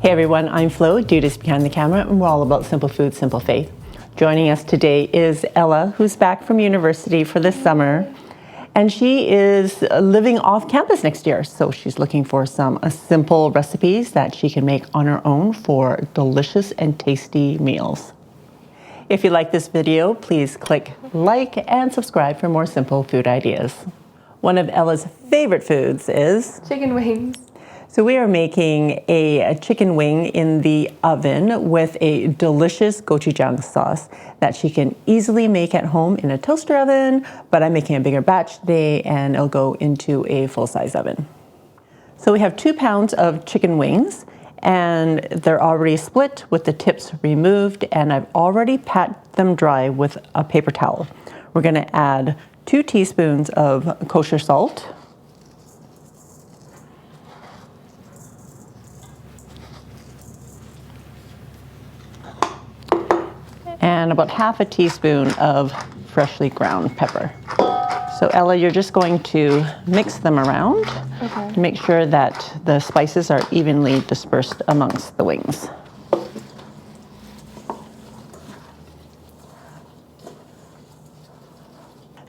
Hey everyone, I'm Flo, Duties Behind the Camera, and we're all about simple food, simple faith. Joining us today is Ella, who's back from university for this summer, and she is living off campus next year. So she's looking for some simple recipes that she can make on her own for delicious and tasty meals. If you like this video, please click like and subscribe for more simple food ideas. One of Ella's favorite foods is chicken wings. So we are making a chicken wing in the oven with a delicious gochujang sauce that she can easily make at home in a toaster oven, but I'm making a bigger batch today and it'll go into a full-size oven. So we have 2 pounds of chicken wings and they're already split with the tips removed, and I've already pat them dry with a paper towel. We're gonna add 2 teaspoons of kosher salt, and about half a teaspoon of freshly ground pepper. So Ella, you're just going to mix them around. Okay. Make sure that the spices are evenly dispersed amongst the wings.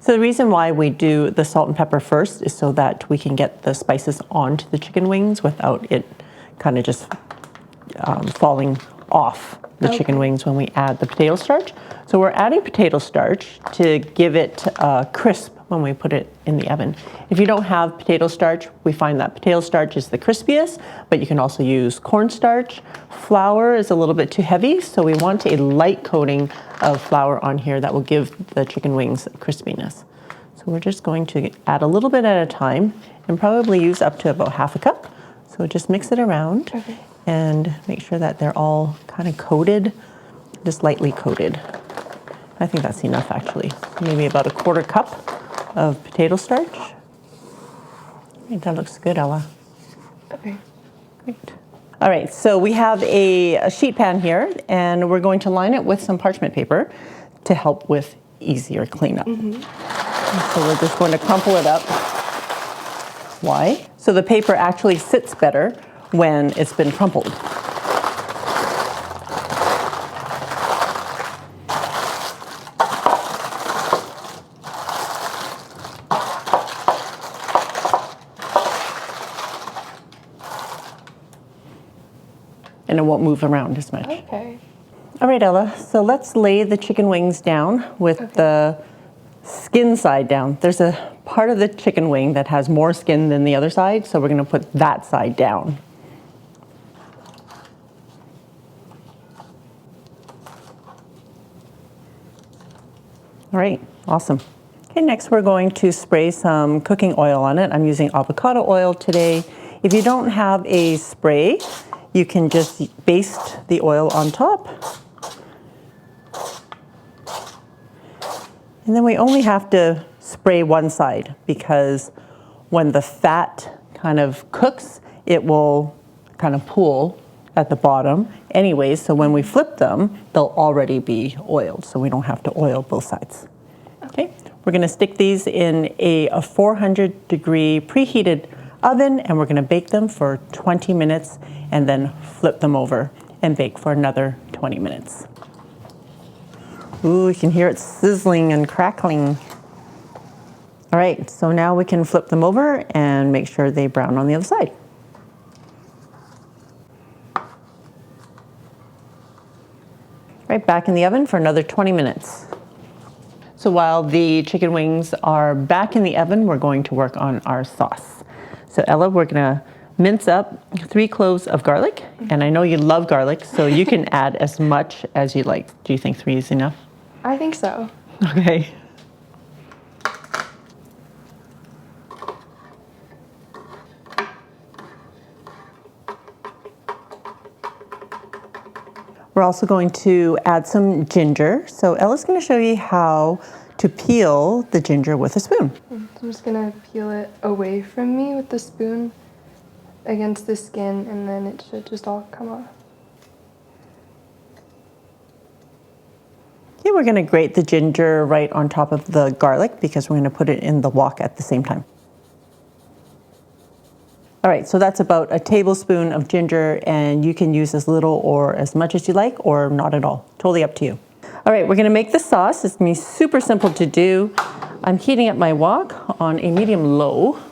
So the reason why we do the salt and pepper first is so that we can get the spices onto the chicken wings without it kind of just falling off the chicken wings when we add the potato starch. So we're adding potato starch to give it crisp when we put it in the oven. If you don't have potato starch, we find that potato starch is the crispiest, but you can also use cornstarch. Flour is a little bit too heavy, so we want a light coating of flour on here that will give the chicken wings crispiness. So we're just going to add a little bit at a time and probably use up to about half a cup. So just mix it around. Okay. And make sure that they're all kind of coated, just lightly coated. I think that's enough actually. Maybe about a 1/4 cup of potato starch. I think that looks good, Ella. Okay. Great. All right, so we have a sheet pan here and we're going to line it with some parchment paper to help with easier cleanup. So we're just going to crumple it up. Why? So the paper actually sits better when it's been crumpled. And it won't move around as much. Okay. All right, Ella, so let's lay the chicken wings down with the skin side down. There's a part of the chicken wing that has more skin than the other side, so we're gonna put that side down. All right, awesome. Okay, next we're going to spray some cooking oil on it. I'm using avocado oil today. If you don't have a spray, you can just baste the oil on top. And then we only have to spray one side because when the fat kind of cooks, it will kind of pool at the bottom anyways, so when we flip them, they'll already be oiled, so we don't have to oil both sides. Okay, we're gonna stick these in a 400-degree preheated oven and we're gonna bake them for 20 minutes and then flip them over and bake for another 20 minutes. Ooh, you can hear it sizzling and crackling. All right, so now we can flip them over and make sure they brown on the other side. Right, back in the oven for another 20 minutes. So while the chicken wings are back in the oven, we're going to work on our sauce. So Ella, we're gonna mince up 3 cloves of garlic, and I know you love garlic, so you can add as much as you like. Do you think 3 is enough? I think so. Okay. We're also going to add some ginger. So Ella's going to show you how to peel the ginger with a spoon. I'm just gonna peel it away from me with the spoon against the skin, and then it should just all come off. Okay, we're going to grate the ginger right on top of the garlic because we're going to put it in the wok at the same time. All right, so that's about a tablespoon of ginger, and you can use as little or as much as you like, or not at all. Totally up to you. All right, we're gonna make the sauce. It's gonna be super simple to do. I'm heating up my wok on a medium-low. I'm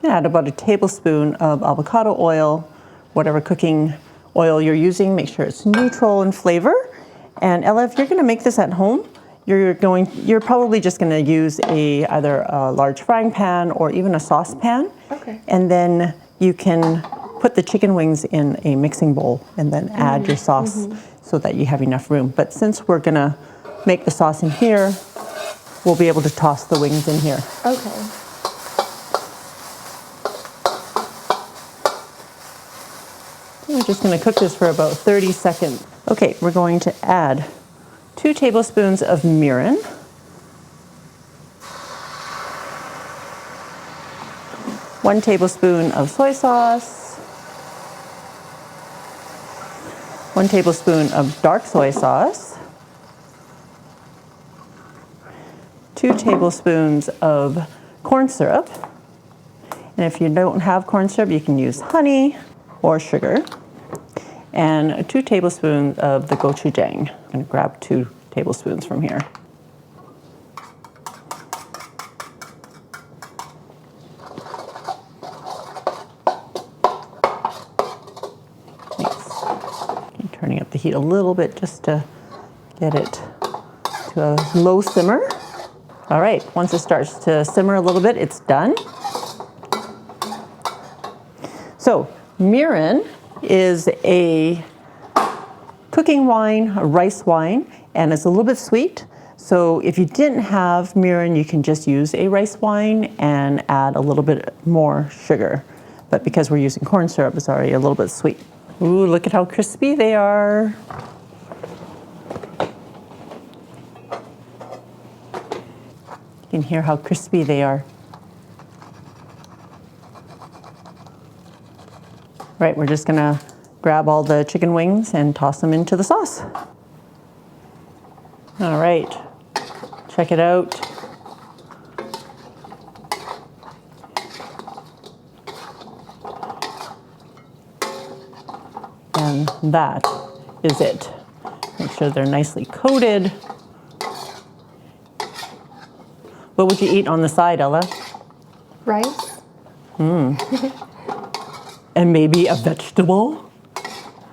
gonna add about a tablespoon of avocado oil, whatever cooking oil you're using. Make sure it's neutral in flavor. And Ella, if you're gonna make this at home, you're probably just gonna use either a large frying pan or even a saucepan. Okay. And then you can put the chicken wings in a mixing bowl and then add your sauce so that you have enough room. But since we're gonna make the sauce in here, we'll be able to toss the wings in here. Okay. We're just gonna cook this for about 30 seconds. Okay, we're going to add 2 tablespoons of mirin, 1 tablespoon of soy sauce, 1 tablespoon of dark soy sauce, 2 tablespoons of corn syrup. And if you don't have corn syrup, you can use honey or sugar. And 2 tablespoons of the gochujang. I'm going to grab 2 tablespoons from here. Thanks. I'm turning up the heat a little bit just to get it to a low simmer. All right, once it starts to simmer a little bit, it's done. So, mirin is a cooking wine, a rice wine, and it's a little bit sweet. So if you didn't have mirin, you can just use a rice wine and add a little bit more sugar. But because we're using corn syrup, it's already a little bit sweet. Ooh, look at how crispy they are. You can hear how crispy they are. Right, we're just gonna grab all the chicken wings and toss them into the sauce. All right, check it out. And that is it. Make sure they're nicely coated. What would you eat on the side, Ella? Rice? And maybe a vegetable?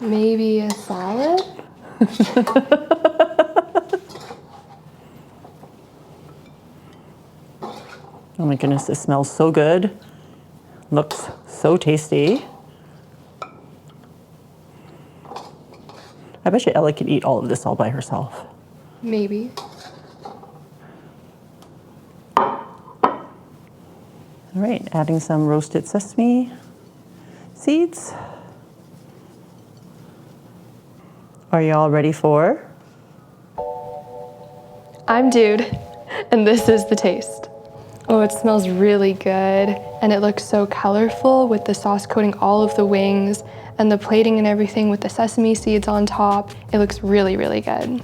Maybe a salad? Oh my goodness, this smells so good. Looks so tasty. I bet you Ella could eat all of this all by herself. Maybe. All right, adding some roasted sesame seeds. Are you all ready for? I'm Dude, and this is the taste. Oh, it smells really good, and it looks so colorful with the sauce coating all of the wings and the plating and everything with the sesame seeds on top. It looks really, really good.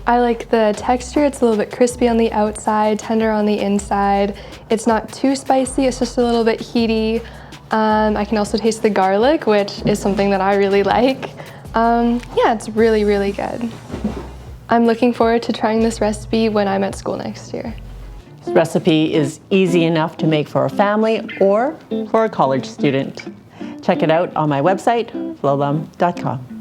I like the texture. It's a little bit crispy on the outside, tender on the inside. It's not too spicy, it's just a little bit heaty. I can also taste the garlic, which is something that I really like. Yeah, it's really, really good. I'm looking forward to trying this recipe when I'm at school next year. This recipe is easy enough to make for a family or for a college student. Check it out on my website, FLO'S.com.